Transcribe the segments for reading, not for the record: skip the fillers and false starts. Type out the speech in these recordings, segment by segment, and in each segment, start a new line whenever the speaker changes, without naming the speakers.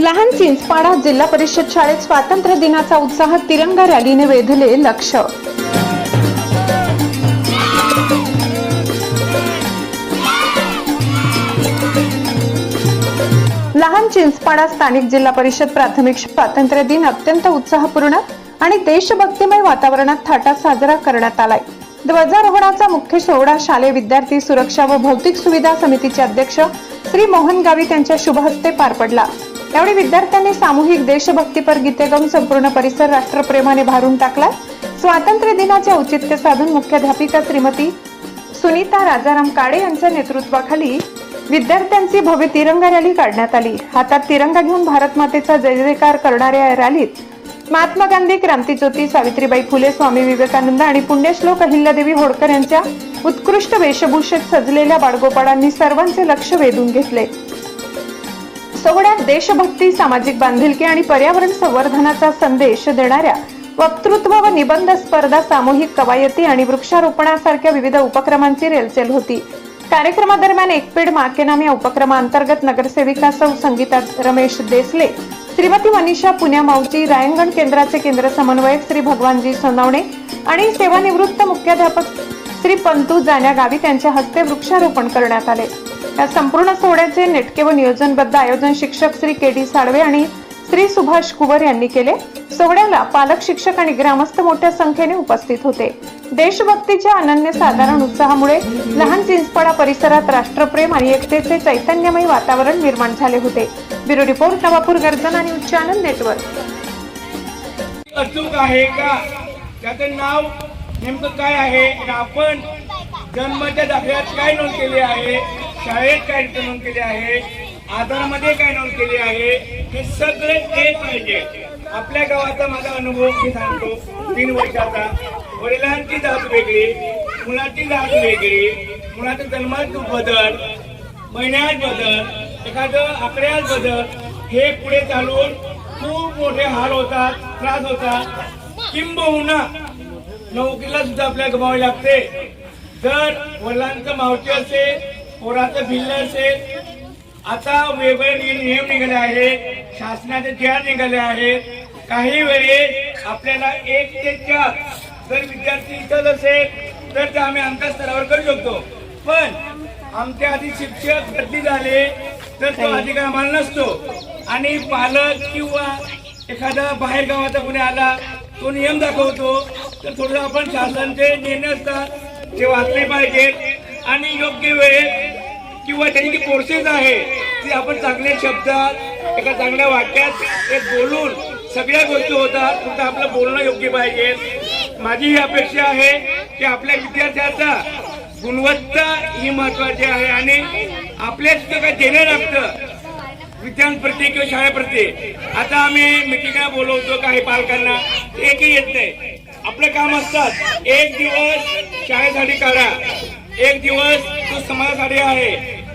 लहान चिंचपाडा जिल्हा परिषद शाळेत स्वातंत्र्य दिनाचा उत्साह तिरंगा रॅलीने वेधले लक्ष। लहान चिंचपाडा स्थानिक जिल्हा परिषद प्राथमिक स्वातंत्र्य दिन अत्यंत उत्साहपूर्ण आणि देशभक्तिमय वातावरणात थाटात साजरा करण्यात आलाय। ध्वजारोहणाचा मुख्य सोहळा शालेय विद्यार्थी सुरक्षा व भौतिक सुविधा समितीचे अध्यक्ष श्री मोहन गावित यांच्या शुभ हस्ते पार पडला। यावेळी विद्यार्थ्यांनी सामूहिक देशभक्तीपर गीते गाऊन संपूर्ण परिसर राष्ट्रप्रेमाने भारून टाकला। स्वातंत्र्य दिनाचे औचित्य साधून मुख्याध्यापिका श्रीमती सुनीता राजाराम काळे यांच्या नेतृत्वाखाली विद्यार्थ्यांची भव्य तिरंगा रॅली काढण्यात आली। हातात तिरंगा घेऊन भारत मातेचा जय जयकार करणाऱ्या या रॅलीत महात्मा गांधी, क्रांतीज्योती सावित्रीबाई फुले, स्वामी विवेकानंद आणि पुण्यश्लोक अहिल्यादेवी होळकर यांच्या उत्कृष्ट वेशभूषेत सजलेल्या बाळगोपाळांनी सर्वांचे लक्ष वेधून घेतले। सोहळ्यात देशभक्ती, सामाजिक बांधिलकी आणि पर्यावरण संवर्धनाचा संदेश देणाऱ्या वक्तृत्व व निबंध स्पर्धा, सामूहिक कवायती आणि वृक्षारोपणासारख्या विविध उपक्रमांची रेलचेल होती। कार्यक्रमादरम्यान एक पेड माँ के नाम या उपक्रमाअंतर्गत नगरसेविका सौ संगीता रमेश देसले, श्रीमती मनीषा पुण्या मावची, रायंगण केंद्राचे केंद्र समन्वयक श्री भगवानजी सोनवणे आणि सेवानिवृत्त मुख्याध्यापक श्री पंतू जाण्या गावित यांच्या हस्ते वृक्षारोपण करण्यात आले। या संपूर्ण सोहळ्याचे नेटके व नियोजनबद्ध आयोजन शिक्षक श्री के.डी. साळवे आणि श्री सुभाष कुवर यांनी केले। सोहळ्याला पालक, शिक्षक आणि ग्रामस्थ मोठ्या संख्येने उपस्थित होते। देशभक्तीच्या अनन्यसाधारण उत्साहामुळे लहान चिंचपाडा परिसरात राष्ट्रप्रेम आणि एकतेचे चैतन्यमय वातावरण निर्माण झाले होते। ब्युरो रिपोर्ट, नवापूर गर्जना न्यूज चॅनल नेटवर्क।
अचूक आहे का, त्याचं नाव नेमकं काय आहे, आपण जन्माच्या दाखल्यात काय नोंद केली आहे, शाळेत काय नोंद केली आहे, आधारमध्ये काय नोंद केली आहे, हे सगळे एक पाहिजे। आपल्या गावाचा माझा अनुभव मी सांगतो। 3 वर्षाचा, वडिलांची जात वेगळी, मुलाची जात वेगळी, मुलाचा जन्मात बदल, महिन्यात बदल, एखादं आकड्यात बदल, हे पुढे चालून खूप मोठे हाल होतात, त्रास होतात। किंबहुना नोकरीला सुद्धा आपल्याला गमावी लागते। जर वडिलांचं मावशी असेल, पोराचं भिल्ल असेल, आता वेगवेगळे नियम निघाले आहेत, शासनाचे जे निघाले आहेत। काही वेळेस आपल्याला 1 ते 4 जर विद्यार्थी इथं असेल तर ते आम्ही आमच्या स्तरावर करू शकतो, पण आमच्या आधी शिक्षक बदली झाले तर तो अधिकार आम्हाला नसतो। आणि पालक किंवा एखादा बाहेर गावाचा कोणी आला, तो नियम दाखवतो, तर थोडं आपण शासनाचे निर्णय असतात ते वाचले पाहिजेत आणि योग्य वेळेत किंवा त्यांची जी प्रोसेस आहे ती आपण चांगल्या शब्दात, एका चांगल्या वाक्यात ते बोलून सगळ्या गोष्टी होतात। फक्त आपलं बोलणं योग्य पाहिजे। माझी ही अपेक्षा आहे की आपल्या विद्यार्थ्याचा गुणवत्ता ही महत्वाची आहे आणि आपल्या सुद्धा काय देणं लागतं विद्यार्थ्यांप्रती किंवा शाळेप्रती। आता आम्ही मिटिंगला बोलवतो काही पालकांना, एकही येत नाही। आपलं काम असतात, 1 दिवस शाळेसाठी काढा, 1 दिवस तो समाजासाठी आहे।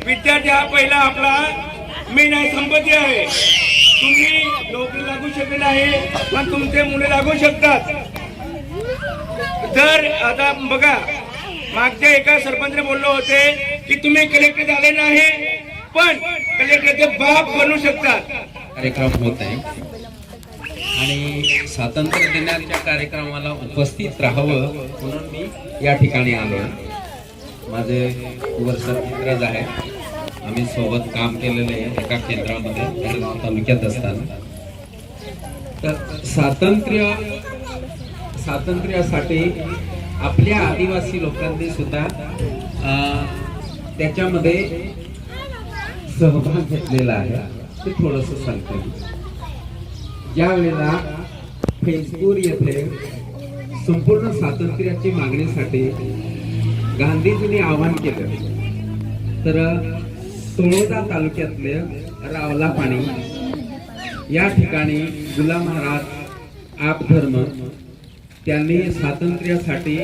विद्यार्थी हा पहिला आपला मेन आहे, संपत्ती आहे। तुम्ही नोकरी लागू शकत नाही, पण तुमचे मुले लागू शकतात। जर आता बघा, मागच्या एका सरपंचने बोलले होते की तुम्ही कलेक्टर झाले नाही, पण कलेक्टरचे बाप बनू शकतात।
कार्यक्रम होत आहे आणि स्वातंत्र्य दिनाच्या कार्यक्रमाला उपस्थित राहावं म्हणून मी या ठिकाणी आलो। माझे वर्षात मित्रच आहेत, आम्ही सोबत काम केलेलं आहे एका केंद्रामध्ये तालुक्यात असताना। तर स्वातंत्र्यासाठी आपल्या आदिवासी लोकांनी सुद्धा त्याच्यामध्ये सहभाग घेतलेला आहे। ते थोडंसं सांगतो। ज्या वेळेला फेसपूर येथे संपूर्ण स्वातंत्र्याची मागणीसाठी गांधीजींनी आवाहन केलं, तर तळोदा तालुक्यातले रावलापाणी या ठिकाणी गुलाम महाराज आप धर्म त्यांनी स्वातंत्र्यासाठी